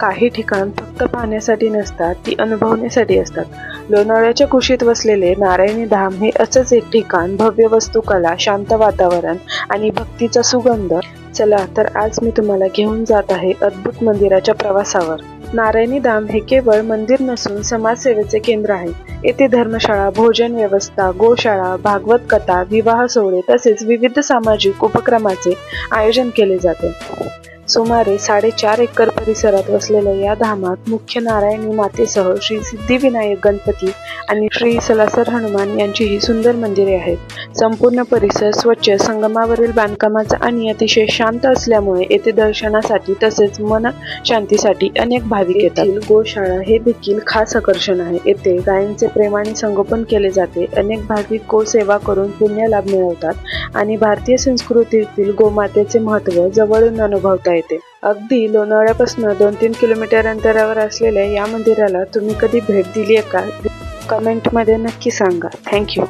काही ठिकाण फक्त पाहण्यासाठी नसतात, ती अनुभवण्यासाठी असतात. लोणावळ्याच्या कुशीत वसलेले नारायणी धाम हे असंच एक ठिकाण, भव्य वास्तुकला, शांत वातावरण आणि भक्तीचा सुगंध. चला तर आज मी तुम्हाला घेऊन जात आहे अद्भुत मंदिराच्या प्रवासावर. नारायणी धाम हे केवळ मंदिर नसून समाजसेवेचे केंद्र आहे. येथे धर्मशाळा, भोजन व्यवस्था, गोशाळा, भागवत कथा, विवाह सोहळे तसेच विविध सामाजिक उपक्रमाचे आयोजन केले जाते. सुमारे 4.5 एकर परिसरात वसलेल्या या धामात मुख्य नारायणी मातेसह श्री सिद्धिविनायक गणपती आणि श्री सलासर हनुमान यांची ही सुंदर मंदिरे आहेत. संपूर्ण परिसर स्वच्छ, संगमावरील बांधकामाचा आणि अतिशय शांत असल्यामुळे येथे दर्शनासाठी तसेच मन शांतीसाठी अनेक भाविक येतात. गोशाळा हे देखील खास आकर्षण आहे. येथे गायींचे प्रेमाने संगोपन केले जाते. अनेक भाविक गोसेवा करून पुण्य लाभ मिळवतात आणि भारतीय संस्कृतीतील गोमातेचे महत्त्व जवळून अनुभवता येते. अगदी लोणावळ्यापासून 2-3 किलोमीटर अंतरावर असलेल्या या मंदिराला तुम्ही कधी भेट दिली आहे का? कमेंटमध्ये नक्की सांगा. थँक्यू.